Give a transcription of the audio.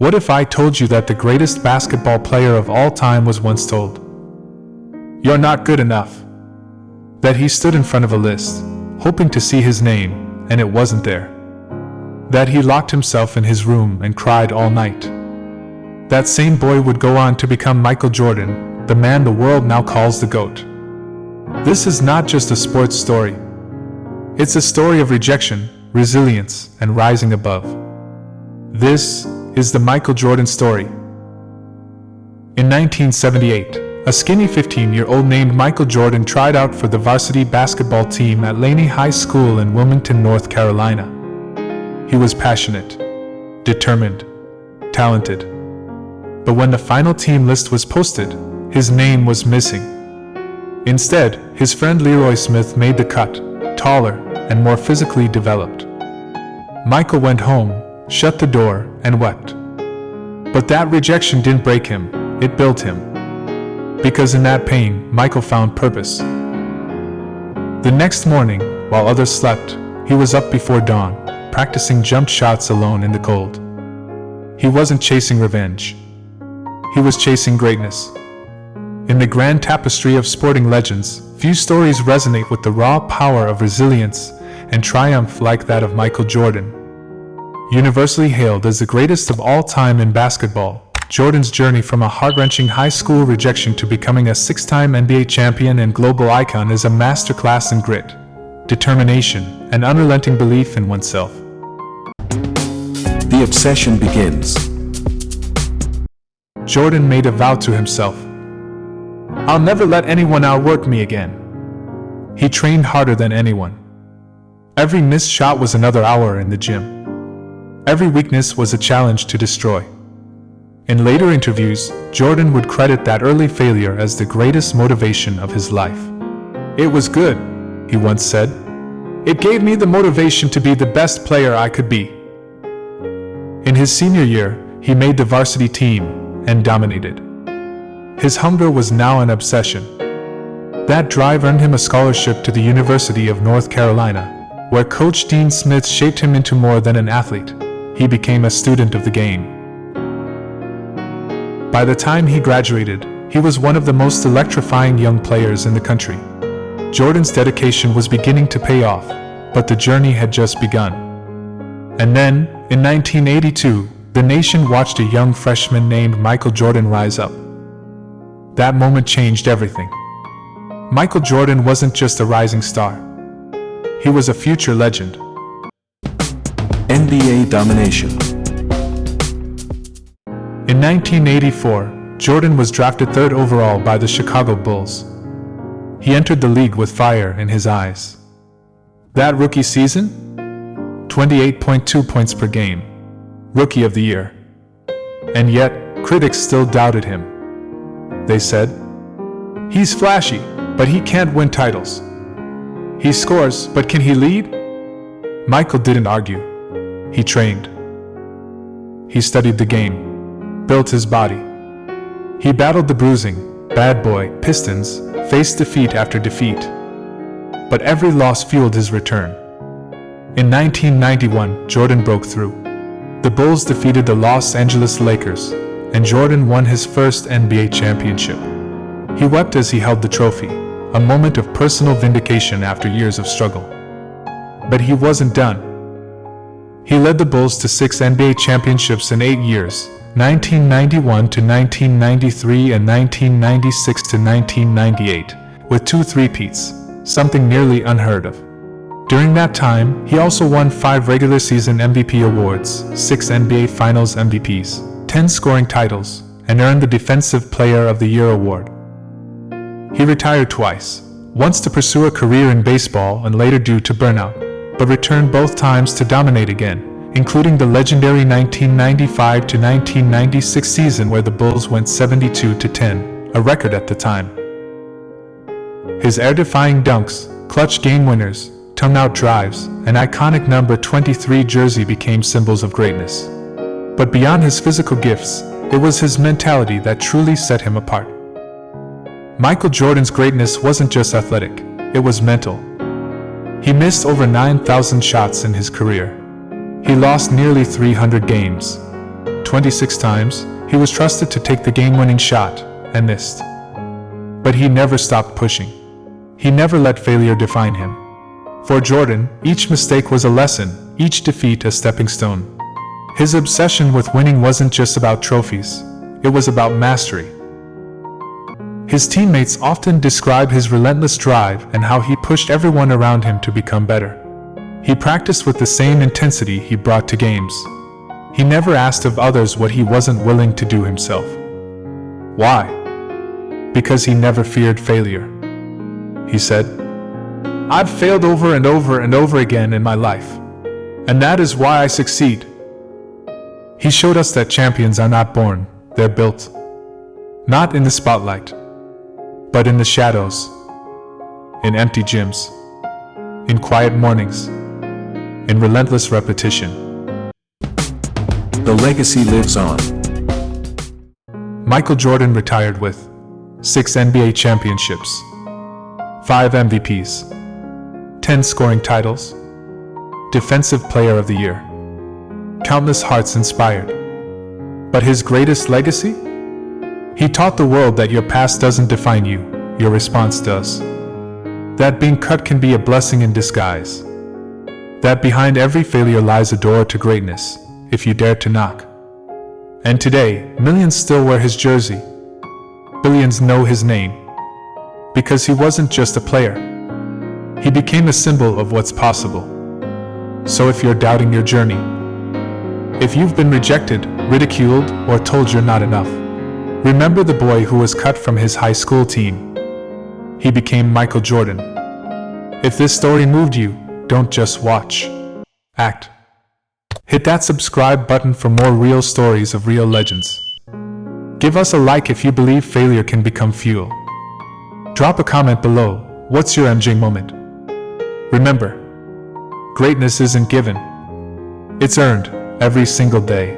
What if I told you that the greatest basketball player of all time was once told, "You're not good enough"? That he stood in front of a list, hoping to see his name, and it wasn't there. That he locked himself in his room and cried all night. That same boy would go on to become Michael Jordan, the man the world now calls the GOAT. This is not just a sports story. It's a story of rejection, resilience, and rising above. This is the Michael Jordan story. In 1978, a skinny 15-year-old named Michael Jordan tried out for the varsity basketball team at Laney High School in Wilmington, North Carolina. He was passionate, determined, talented. But when the final team list was posted, his name was missing. Instead, his friend Leroy Smith made the cut, taller and more physically developed. Michael went home, shut the door, and wept. But that rejection didn't break him, it built him. Because in that pain, Michael found purpose. The next morning, while others slept, he was up before dawn, practicing jump shots alone in the cold. He wasn't chasing revenge. He was chasing greatness. In the grand tapestry of sporting legends, few stories resonate with the raw power of resilience and triumph like that of Michael Jordan. Universally hailed as the greatest of all time in basketball, Jordan's journey from a heart-wrenching high school rejection to becoming a six-time NBA champion and global icon is a masterclass in grit, determination, and unrelenting belief in oneself. The obsession begins. Jordan made a vow to himself. "I'll never let anyone outwork me again." He trained harder than anyone. Every missed shot was another hour in the gym. Every weakness was a challenge to destroy. In later interviews, Jordan would credit that early failure as the greatest motivation of his life. "It was good," he once said. "It gave me the motivation to be the best player I could be." In his senior year, he made the varsity team and dominated. His hunger was now an obsession. That drive earned him a scholarship to the University of North Carolina, where Coach Dean Smith shaped him into more than an athlete. He became a student of the game. By the time he graduated, he was one of the most electrifying young players in the country. Jordan's dedication was beginning to pay off, but the journey had just begun. And then, in 1982, the nation watched a young freshman named Michael Jordan rise up. That moment changed everything. Michael Jordan wasn't just a rising star. He was a future legend. NBA domination. In 1984, Jordan was drafted third overall by the Chicago Bulls. He entered the league with fire in his eyes. That rookie season? 28.2 points per game. Rookie of the Year. And yet, critics still doubted him. They said, "He's flashy, but he can't win titles. He scores, but can he lead?" Michael didn't argue. He trained. He studied the game, built his body. He battled the bruising, bad boy, Pistons, faced defeat after defeat. But every loss fueled his return. In 1991, Jordan broke through. The Bulls defeated the Los Angeles Lakers, and Jordan won his first NBA championship. He wept as he held the trophy, a moment of personal vindication after years of struggle. But he wasn't done. He led the Bulls to 6 NBA championships in 8 years, 1991 to 1993 and 1996 to 1998, with 2 three-peats, something nearly unheard of. During that time, he also won 5 regular season MVP awards, 6 NBA Finals MVPs, 10 scoring titles, and earned the Defensive Player of the Year award. He retired twice, once to pursue a career in baseball and later due to burnout, but returned both times to dominate again, including the legendary 1995 to 1996 season where the Bulls went 72-10, a record at the time. His air-defying dunks, clutch game winners, tongue-out drives, and iconic number 23 jersey became symbols of greatness. But beyond his physical gifts, it was his mentality that truly set him apart. Michael Jordan's greatness wasn't just athletic, it was mental. He missed over 9,000 shots in his career. He lost nearly 300 games. 26 times, he was trusted to take the game-winning shot, and missed. But he never stopped pushing. He never let failure define him. For Jordan, each mistake was a lesson, each defeat a stepping stone. His obsession with winning wasn't just about trophies, it was about mastery. His teammates often describe his relentless drive and how he pushed everyone around him to become better. He practiced with the same intensity he brought to games. He never asked of others what he wasn't willing to do himself. Why? Because he never feared failure. He said, "I've failed over and over and over again in my life, and that is why I succeed." He showed us that champions are not born, they're built. Not in the spotlight, but in the shadows, in empty gyms, in quiet mornings, in relentless repetition. The legacy lives on. Michael Jordan retired with 6 NBA championships, 5 MVPs, 10 scoring titles, Defensive Player of the Year, countless hearts inspired. But his greatest legacy? He taught the world that your past doesn't define you, your response does. That being cut can be a blessing in disguise. That behind every failure lies a door to greatness, if you dare to knock. And today, millions still wear his jersey. Billions know his name. Because he wasn't just a player. He became a symbol of what's possible. So if you're doubting your journey, if you've been rejected, ridiculed, or told you're not enough, remember the boy who was cut from his high school team. He became Michael Jordan. If this story moved you, don't just watch. Act. Hit that subscribe button for more real stories of real legends. Give us a like if you believe failure can become fuel. Drop a comment below. What's your MJ moment? Remember, greatness isn't given. It's earned every single day.